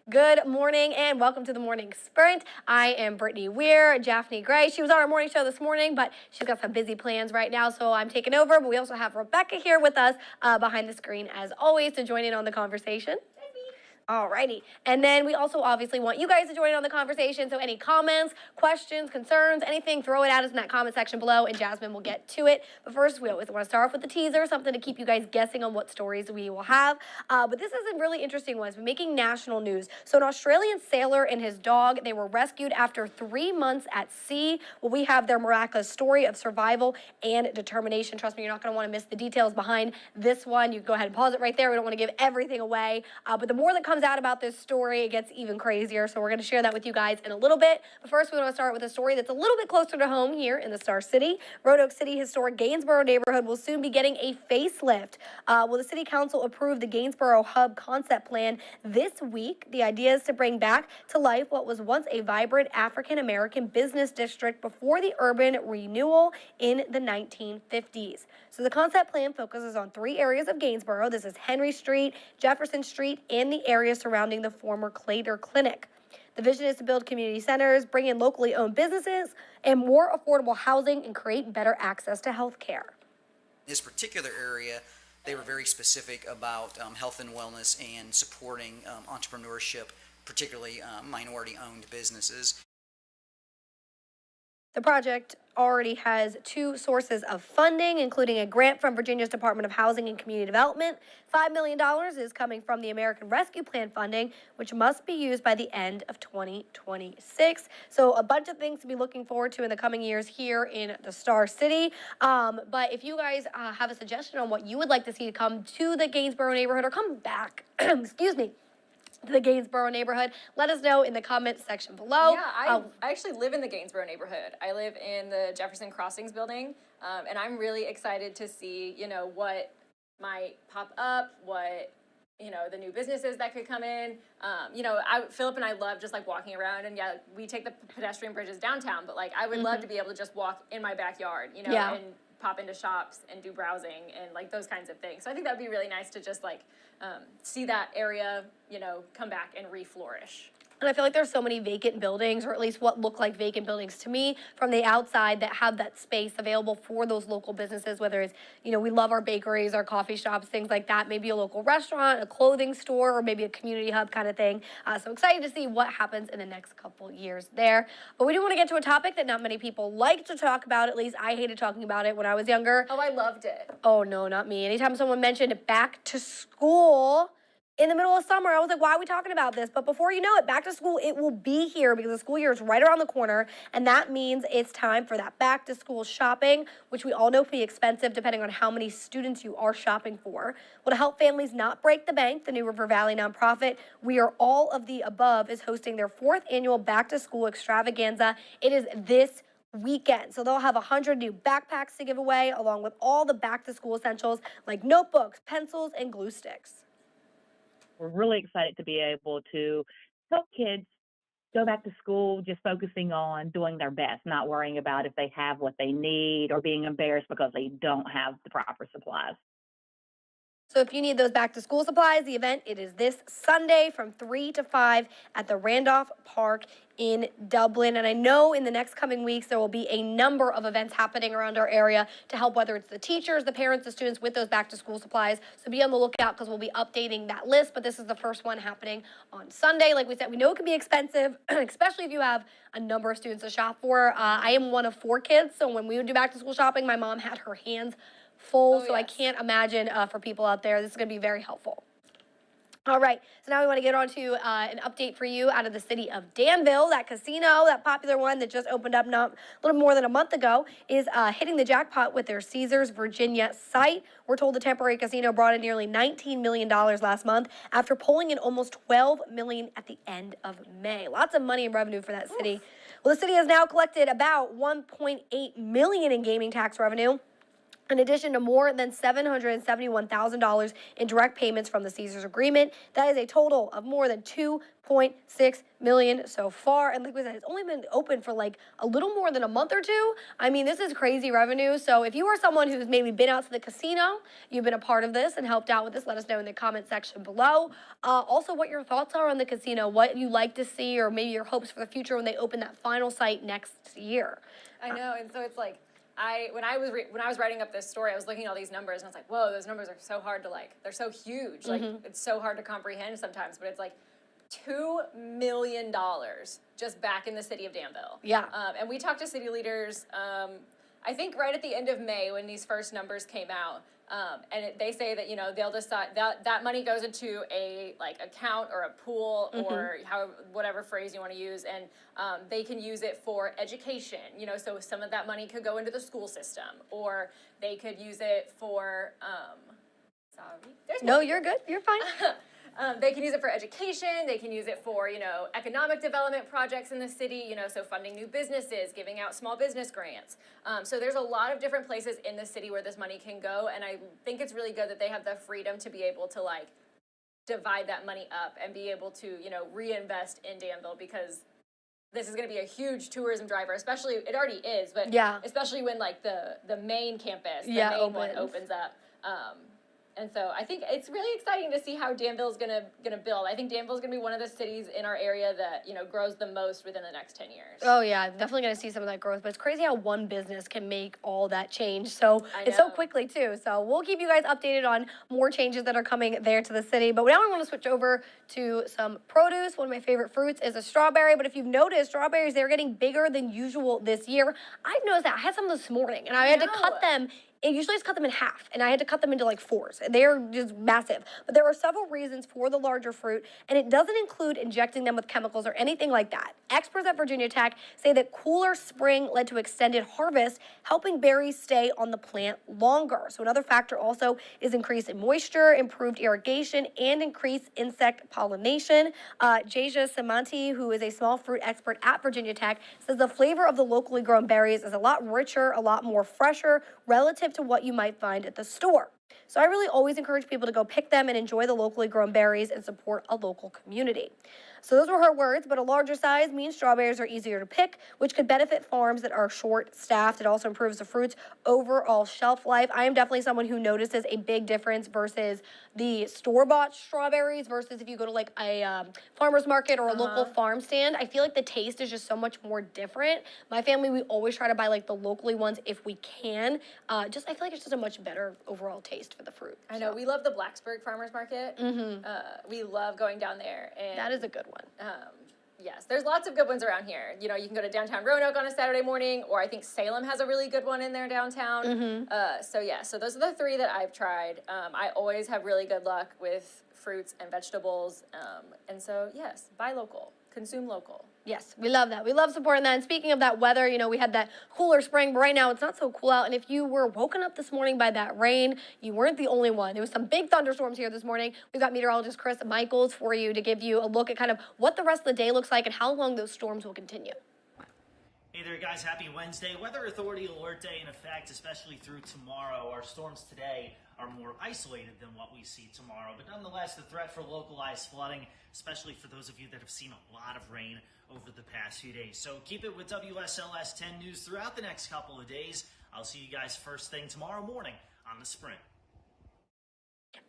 Good morning and welcome to the Morning Sprint. I am Brittany Weir, Jasmine Gray. She was on our morning show this morning, but she's got some busy plans right now, so I'm taking over. But we also have Rebecca here with us behind the screen, as always, to join in on the conversation. Alrighty. And then we also obviously want you guys to join in on the conversation. So any comments, questions, concerns, anything, throw it at us in that comment section below and Jasmine will get to it. But first, we always want to start off with the teaser, something to keep you guys guessing on what stories we will have. But this is a really interesting one. It's been making national news. So an Australian sailor and his dog, they were rescued after 3 months at sea. Well, we have their miraculous story of survival and determination. Trust me, you're not going to want to miss the details behind this one. You can go ahead and pause it right there. We don't want to give everything away. But the more that comes out about this story, it gets even crazier. So we're going to share that with you guys in a little bit. But first, we want to start with a story that's a little bit closer to home here in the Star City. Roanoke City historic Gainsboro Neighborhood will soon be getting a facelift. Will the City Council approve the Gainsboro Hub concept plan this week? The idea is to bring back to life what was once a vibrant African-American business district before the urban renewal in the 1950s. So the concept plan focuses on 3 areas of Gainsboro. This is Henry Street, Jefferson Street, and the area surrounding the former Clater Clinic. The vision is to build community centers, bring in locally owned businesses, and more affordable housing and create better access to health care. This particular area, they were very specific about health and wellness and supporting entrepreneurship, particularly minority-owned businesses. The project already has 2 sources of funding, including a grant from Virginia's Department of Housing and Community Development. $5 million is coming from the American Rescue Plan funding, which must be used by the end of 2026. So a bunch of things to be looking forward to in the coming years here in the Star City. But if you guys have a suggestion on what you would like to see come to the Gainsboro neighborhood or come back, excuse me, to the Gainsboro neighborhood, let us know in the comment section below. Yeah, I actually live in the Gainsboro neighborhood. I live in the Jefferson Crossings building, and I'm really excited to see, what might pop up, what, the new businesses that could come in. Philip and I love just like walking around, and yeah, we take the pedestrian bridges downtown, but like I would love to be able to just walk in my backyard, and pop into shops and do browsing and like those kinds of things. So I think that'd be really nice to just like see that area, come back and re-flourish. And I feel like there's so many vacant buildings, or at least what look like vacant buildings to me from the outside, that have that space available for those local businesses, whether it's, we love our bakeries, our coffee shops, things like that, maybe a local restaurant, a clothing store, or maybe a community hub kind of thing. So excited to see what happens in the next couple years there. But we do want to get to a topic that not many people like to talk about. At least I hated talking about it when I was younger. Oh, I loved it. Oh, no, not me. Anytime someone mentioned back to school in the middle of summer, I was like, why are we talking about this? But before you know it, back to school, it will be here because the school year is right around the corner. And that means it's time for that back to school shopping, which we all know can be expensive depending on how many students you are shopping for. Well, to help families not break the bank, the New River Valley nonprofit, We Are All of the Above, is hosting their 4th annual back to school extravaganza. It is this weekend. So they'll have 100 new backpacks to give away, along with all the back to school essentials like notebooks, pencils, and glue sticks. We're really excited to be able to help kids go back to school just focusing on doing their best, not worrying about if they have what they need or being embarrassed because they don't have the proper supplies. So if you need those back to school supplies, the event, it is this Sunday from 3 to 5 at the Randolph Park in Dublin. And I know in the next coming weeks, there will be a number of events happening around our area to help, whether it's the teachers, the parents, the students with those back to school supplies. So be on the lookout because we'll be updating that list. But this is the first one happening on Sunday. Like we said, we know it can be expensive, especially if you have a number of students to shop for. I am one of 4 kids. So when we would do back to school shopping, my mom had her hands full. So I can't imagine for people out there, this is going to be very helpful. All right, so now we want to get on to an update for you out of the city of Danville. That casino, that popular one that just opened up not a little more than a month ago, is hitting the jackpot with their Caesars, Virginia site. We're told the temporary casino brought in nearly $19 million last month after pulling in almost $12 million at the end of May. Lots of money and revenue for that city. Well, the city has now collected about $1.8 million in gaming tax revenue. In addition to more than $771,000 in direct payments from the Caesars agreement, that is a total of more than $2.6 million so far. And like we said, it's only been open for like a little more than a month or two. I mean, this is crazy revenue. So if you are someone who's maybe been out to the casino, you've been a part of this and helped out with this, let us know in the comment section below. Also, what your thoughts are on the casino, what you like to see, or maybe your hopes for the future when they open that final site next year. I know, and so it's like, when I was writing up this story, I was looking at all these numbers, and I was like, whoa, those numbers are so hard to they're so huge. Like, it's so hard to comprehend sometimes, but it's like $2 million just back in the city of Danville. Yeah. And we talked to city leaders, I think right at the end of May when these first numbers came out. They say that, they'll decide that money goes into a account or a pool or whatever phrase you want to use, and they can use it for education. So some of that money could go into the school system, or they could use it for. No, you're good. You're fine. They can use it for education. They can use it for, economic development projects in the city, so funding new businesses, giving out small business grants. So there's a lot of different places in the city where this money can go. And I think it's really good that they have the freedom to be able to divide that money up and be able to, reinvest in Danville, because this is going to be a huge tourism driver, especially, it already is, but especially when the main campus, the main one opens up. And so I think it's really exciting to see how Danville's gonna build. I think Danville's gonna be one of the cities in our area that grows the most within the next 10 years. Oh yeah, definitely gonna see some of that growth. But it's crazy how one business can make all that change so quickly too. So we'll keep you guys updated on more changes that are coming there to the city. But now I want to switch over to some produce. One of my favorite fruits is a strawberry. But if you've noticed, strawberries, they're getting bigger than usual this year. I've noticed that. I had some this morning, and I had to cut them. It usually just cut them in half, and I had to cut them into fours. They're just massive. But there are several reasons for the larger fruit, and it doesn't include injecting them with chemicals or anything like that. Experts at Virginia Tech say that cooler spring led to extended harvest, helping berries stay on the plant longer. So another factor also is increase in moisture, improved irrigation, and increased insect pollination. Jasia Samanti, who is a small fruit expert at Virginia Tech, says the flavor of the locally grown berries is a lot richer, a lot more fresher, relative to what you might find at the store. So I really always encourage people to go pick them and enjoy the locally grown berries and support a local community. So those were her words, but a larger size means strawberries are easier to pick, which could benefit farms that are short-staffed. It also improves the fruit's overall shelf life. I am definitely someone who notices a big difference versus the store-bought strawberries versus if you go to a farmer's market or a local farm stand. I feel like the taste is just so much more different. My family, we always try to buy the locally ones if we can. I feel like it's just a much better overall taste for the fruit. I know. We love the Blacksburg Farmers Market. We love going down there. And that is a good one. Yes, there's lots of good ones around here. You can go to downtown Roanoke on a Saturday morning, or I think Salem has a really good one in there downtown. So those are the three that I've tried. I always have really good luck with fruits and vegetables. And so, yes, buy local, consume local. Yes, we love that. We love supporting that. And speaking of that weather, we had that cooler spring, but right now it's not so cool out. And if you were woken up this morning by that rain, you weren't the only one. There was some big thunderstorms here this morning. We've got meteorologist Chris Michaels for you to give you a look at kind of what the rest of the day looks like and how long those storms will continue. Hey there guys, happy Wednesday. Weather Authority alert day in effect, especially through tomorrow. Our storms today are more isolated than what we see tomorrow, but nonetheless the threat for localized flooding, especially for those of you that have seen a lot of rain over the past few days. So keep it with WSLS 10 News throughout the next couple of days. I'll see you guys first thing tomorrow morning on The Sprint.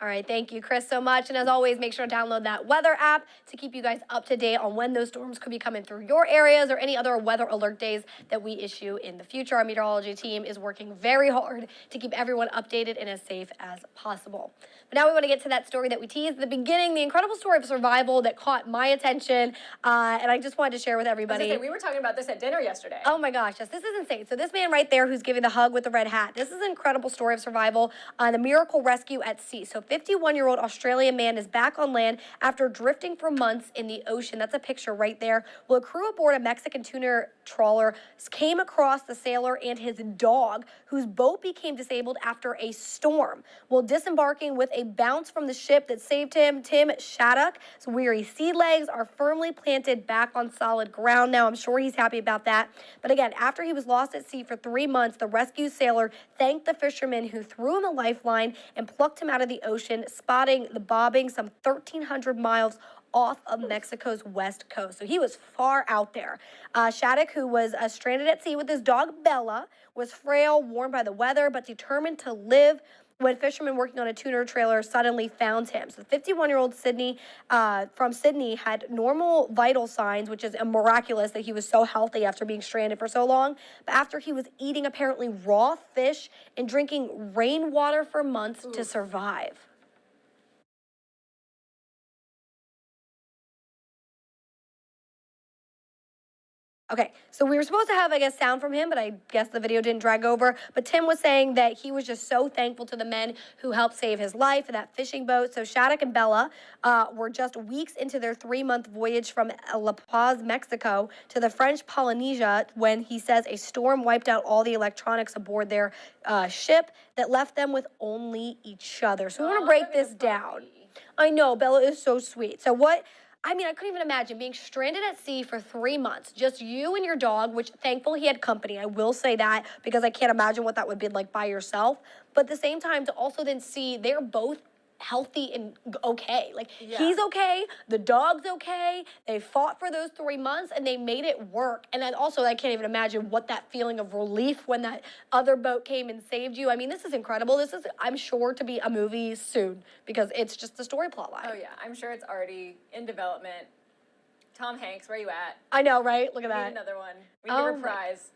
All right, thank you, Chris, so much. And as always, make sure to download that weather app to keep you guys up to date on when those storms could be coming through your areas or any other weather alert days that we issue in the future. Our meteorology team is working very hard to keep everyone updated and as safe as possible. But now we want to get to that story that we teased at the beginning, the incredible story of survival that caught my attention, and I just wanted to share with everybody. We were talking about this at dinner yesterday. Oh my gosh, yes, this is insane. So this man right there who's giving the hug with the red hat, this is an incredible story of survival, the miracle rescue at sea. So 51-year-old Australian man is back on land after drifting for months in the ocean. That's a picture right there. Well, a crew aboard a Mexican tuna trawler came across the sailor and his dog, whose boat became disabled after a storm. Well, disembarking with a bounce from the ship that saved him. Tim Shattuck's weary sea legs are firmly planted back on solid ground now. I'm sure he's happy about that. But again, after he was lost at sea for 3 months, the rescue sailor thanked the fishermen who threw him a lifeline and plucked him out of the ocean, spotting the bobbing some 1,300 miles off of Mexico's west coast. So he was far out there. Shattuck, who was stranded at sea with his dog Bella, was frail, worn by the weather, but determined to live when fishermen working on a tuna trailer suddenly found him. So the 51-year-old from Sydney had normal vital signs, which is miraculous that he was so healthy after being stranded for so long. But after he was eating apparently raw fish and drinking rainwater for months to survive. Okay, so we were supposed to have, I guess, sound from him, but I guess the video didn't drag over. But Tim was saying that he was just so thankful to the men who helped save his life in that fishing boat. So Shattuck and Bella were just weeks into their 3-month voyage from La Paz, Mexico, to the French Polynesia when he says a storm wiped out all the electronics aboard their ship that left them with only each other. So we want to break this down. I know, Bella is so sweet. So I couldn't even imagine being stranded at sea for 3 months, just you and your dog, which thankfully he had company. I will say that because I can't imagine what that would be like by yourself. But at the same time, to also then see they're both healthy and okay. Like, he's okay, the dog's okay, they fought for those 3 months and they made it work. And then also, I can't even imagine what that feeling of relief when that other boat came and saved you. I mean, this is incredible. This is, I'm sure, to be a movie soon because it's just the story plot line. Oh yeah, I'm sure it's already in development. Tom Hanks, where you at? I know, right? Look at We that. need another one. We need a reprise.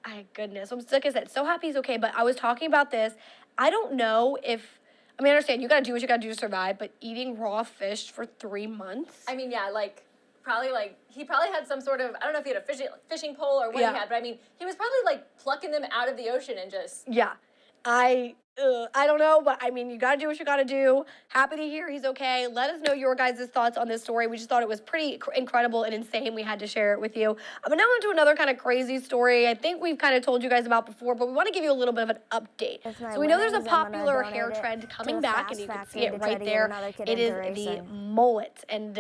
My goodness. I'm like I said, so happy he's okay. But I was talking about this. I don't know if, I understand you got to do what you got to do to survive, but eating raw fish for 3 months? I mean, yeah, he probably had some sort of, I don't know if he had a fishing pole or what he had, but he was probably plucking them out of the ocean and just. Yeah. I don't know, but you got to do what you got to do. Happy to hear he's okay. Let us know your guys' thoughts on this story. We just thought it was pretty incredible and insane. We had to share it with you. But now on to another kind of crazy story I think we've kind of told you guys about before, but we want to give you a little bit of an update. So we know there's a popular hair trend coming back, and you can see it right there. It is the mullet. And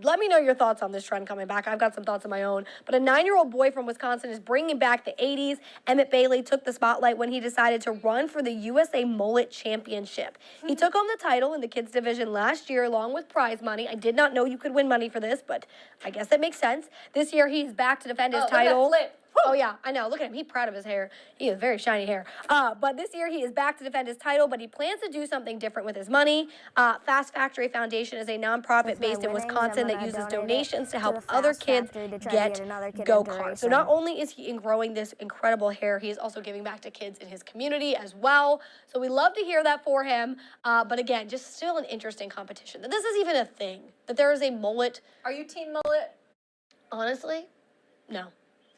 let me know your thoughts on this trend coming back. I've got some thoughts of my own. But a 9-year-old boy from Wisconsin is bringing back the 80s. Emmett Bailey took the spotlight when he decided to run for the USA Mullet Championship. He took home the title in the kids division last year along with prize money. I did not know you could win money for this, but I guess that makes sense. This year he's back to defend his title. Look at that flip. Oh yeah, I know. Look at him. He's proud of his hair. He has very shiny hair. But this year he is back to defend his title, but he plans to do something different with his money. Fast Factory Foundation is a nonprofit based in Wisconsin that uses donations to help other kids get go-karts. So not only is he growing this incredible hair, he is also giving back to kids in his community as well. So we love to hear that for him. But again, just still an interesting competition. That this is even a thing, that there is a mullet. Are you team mullet? Honestly, no.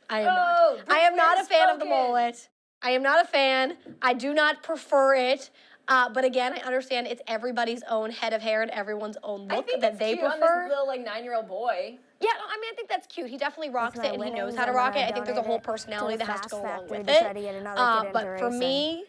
I am not. I am not a fan of the mullet. I am not a fan. I do not prefer it. But again, I understand it's everybody's own head of hair and everyone's own look that they prefer. On this little 9-year-old boy. Yeah, I think that's cute. He definitely rocks it and he knows how to rock it. I think there's a whole personality that has to go along with it. But for me,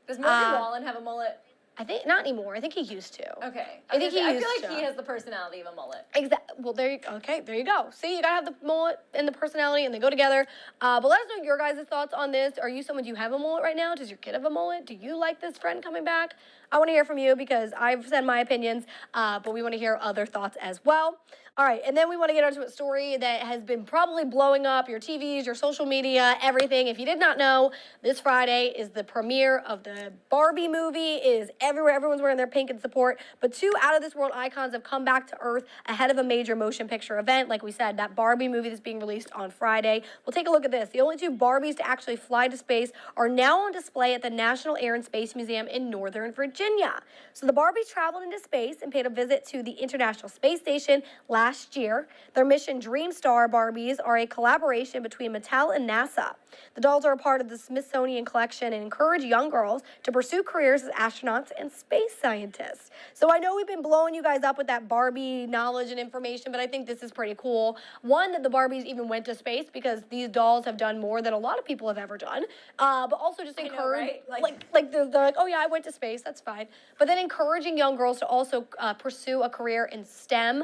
does Morgan Wallen have a mullet? I think not anymore. I think he used to. Okay. I feel like he has the personality of a mullet. Exactly. Well, there you go. See, you gotta have the mullet and the personality, and they go together. But let us know your guys' thoughts on this. Do you have a mullet right now? Does your kid have a mullet? Do you like this trend coming back? I want to hear from you because I've said my opinions, but we want to hear other thoughts as well. All right, and then we want to get onto a story that has been probably blowing up your TVs, your social media, everything. If you did not know, this Friday is the premiere of the Barbie movie. It is everywhere. Everyone's wearing their pink in support. But 2 out-of-this-world icons have come back to Earth ahead of a major motion picture event. Like we said, that Barbie movie that's being released on Friday. We'll take a look at this. The only 2 Barbies to actually fly to space are now on display at the National Air and Space Museum in Northern Virginia. So the Barbies traveled into space and paid a visit to the International Space Station last year. Their mission Dream Star Barbies are a collaboration between Mattel and NASA. The dolls are a part of the Smithsonian collection and encourage young girls to pursue careers as astronauts and space scientists. So I know we've been blowing you guys up with that Barbie knowledge and information, but I think this is pretty cool. One, that the Barbies even went to space because these dolls have done more than a lot of people have ever done. But also just encourage, like they're like, oh yeah, I went to space, that's fine. But then encouraging young girls to also pursue a career in STEM,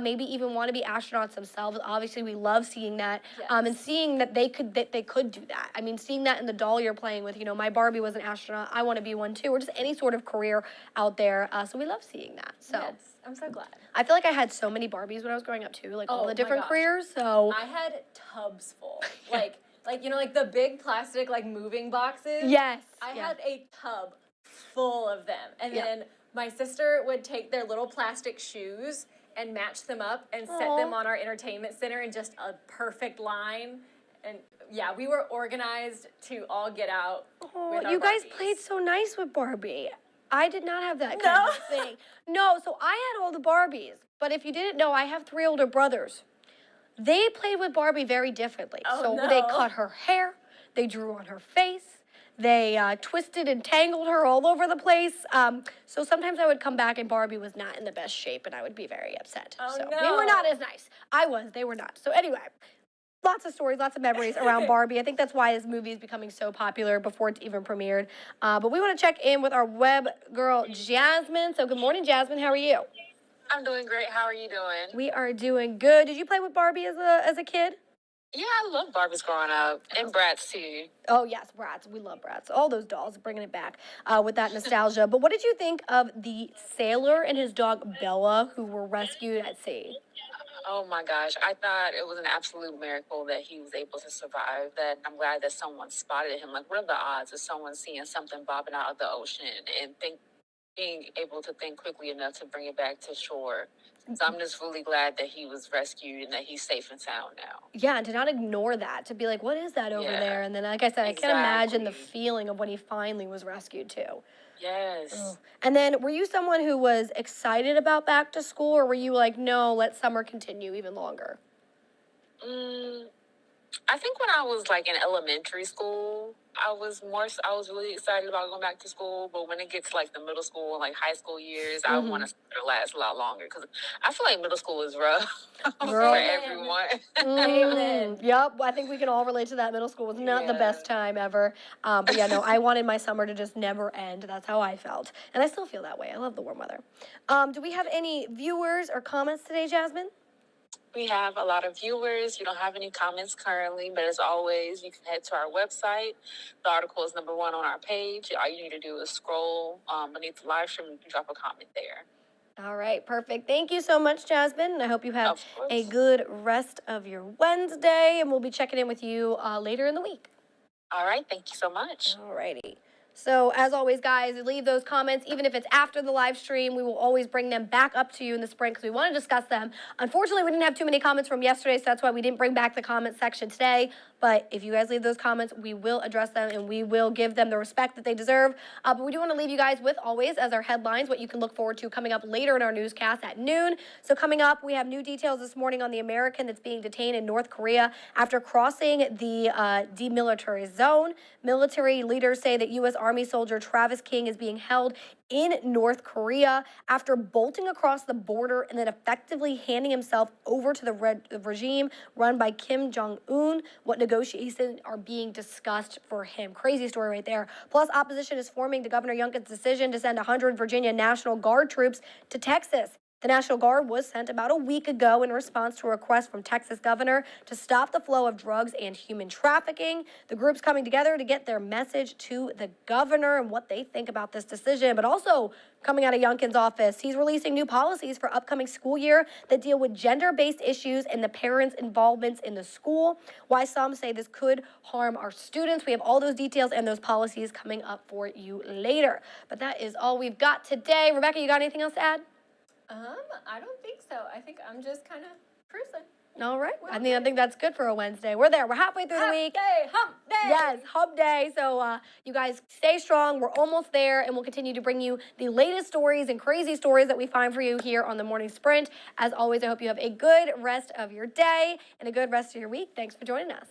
maybe even want to be astronauts themselves. Obviously, we love seeing that, and seeing that they could do that. I mean, seeing that in the doll you're playing with. You know, my Barbie was an astronaut. I want to be one too, or just any sort of career out there. So we love seeing that. So Yes, I'm so glad. I feel like I had so many Barbies when I was growing up too, like all Oh the my different gosh. careers. So I had tubs full. Like you know, like the big plastic like moving boxes. yes, I yeah. had a tub full of them. And Yeah. then my sister would take their little plastic shoes and match them up and set them Aw. on our entertainment center in just a perfect line. And yeah, we were organized to all get out. Oh, with our you guys Barbies. played so nice with Barbie. I did not have that kind of thing. No, so I had all the Barbies. But if you didn't know, I have 3 older brothers. They played with Barbie very differently. Oh, so no. they cut her hair, they drew on her face, they twisted and tangled her all over the place. So sometimes I would come back and Barbie was not in the best shape and I would be very upset. Oh, so no. we were not as nice. I was, they were not. So anyway, lots of stories, lots of memories around Barbie. I think that's why this movie is becoming so popular before it's even premiered. But we want to check in with our web girl, Jasmine. So good morning, Jasmine. How are you? I'm doing great. How are you doing? We are doing good. Did you play with Barbie as a kid? Yeah, I love Barbies growing up and Bratz too. Oh, yes, Bratz. We love Bratz. All those dolls, bringing it back with that nostalgia. But what did you think of the sailor and his dog Bella who were rescued at sea? Oh my gosh, I thought it was an absolute miracle that he was able to survive. That I'm glad that someone spotted him. Like, what are the odds of someone seeing something bobbing out of the ocean and being able to think quickly enough to bring it back to shore? So I'm just really glad that he was rescued and that he's safe and sound now. Yeah, and to not ignore that, to be like, what is that over Yeah. there? And then, like I said, I can't imagine the Exactly. feeling of when he finally was rescued, too. Yes. And then, were you someone who was excited about back to school, or were you like, no, let summer continue even longer? I think when I was like in elementary school, I was really excited about going back to school. But when it gets like the middle school and like high school years, I want it to last a lot longer because I feel like middle school is rough Girl. for everyone. Amen. Yep, I think we can all relate to that. Middle school was not the Yeah. best time ever. But yeah, no, I wanted my summer to just never end. That's how I felt. And I still feel that way. I love the warm weather. Do we have any viewers or comments today, Jasmine? We have a lot of viewers. You don't have any comments currently, but as always, you can head to our website. The article is number 1 on our page. All you need to do is scroll beneath the live stream and you can drop a comment there. All right, perfect. Thank you so much, Jasmine. And I hope you have Of course. a good rest of your Wednesday. And we'll be checking in with you later in the week. All right. Thank you so much. All righty. So, as always, guys, leave those comments. Even if it's after the live stream, we will always bring them back up to you in the sprint because we want to discuss them. Unfortunately, we didn't have too many comments from yesterday, so that's why we didn't bring back the comment section today. But if you guys leave those comments, we will address them and we will give them the respect that they deserve. But we do want to leave you guys with always as our headlines what you can look forward to coming up later in our newscast at noon. So coming up, we have new details this morning on the American that's being detained in North Korea after crossing the demilitarized zone. Military leaders say that U.S. Army soldier Travis King is being held in North Korea after bolting across the border and then effectively handing himself over to the regime run by Kim Jong-un. What negotiations are being discussed for him? Crazy story right there. Plus, opposition is forming to Governor Youngkin's decision to send 100 Virginia National Guard troops to Texas. The National Guard was sent about a week ago in response to a request from Texas governor to stop the flow of drugs and human trafficking. The group's coming together to get their message to the governor and what they think about this decision, but also coming out of Youngkin's office, he's releasing new policies for upcoming school year that deal with gender-based issues and the parents' involvements in the school. Why some say this could harm our students. We have all those details and those policies coming up for you later. But that is all we've got today. Rebecca, you got anything else to add? I don't think so. I think I'm just kind of cruising. All right. I think that's good for a Wednesday. We're there. We're halfway through the week. Hump day. Yes, hump day. So you guys stay strong. We're almost there, and we'll continue to bring you the latest stories and crazy stories that we find for you here on the Morning Sprint. As always, I hope you have a good rest of your day and a good rest of your week. Thanks for joining us.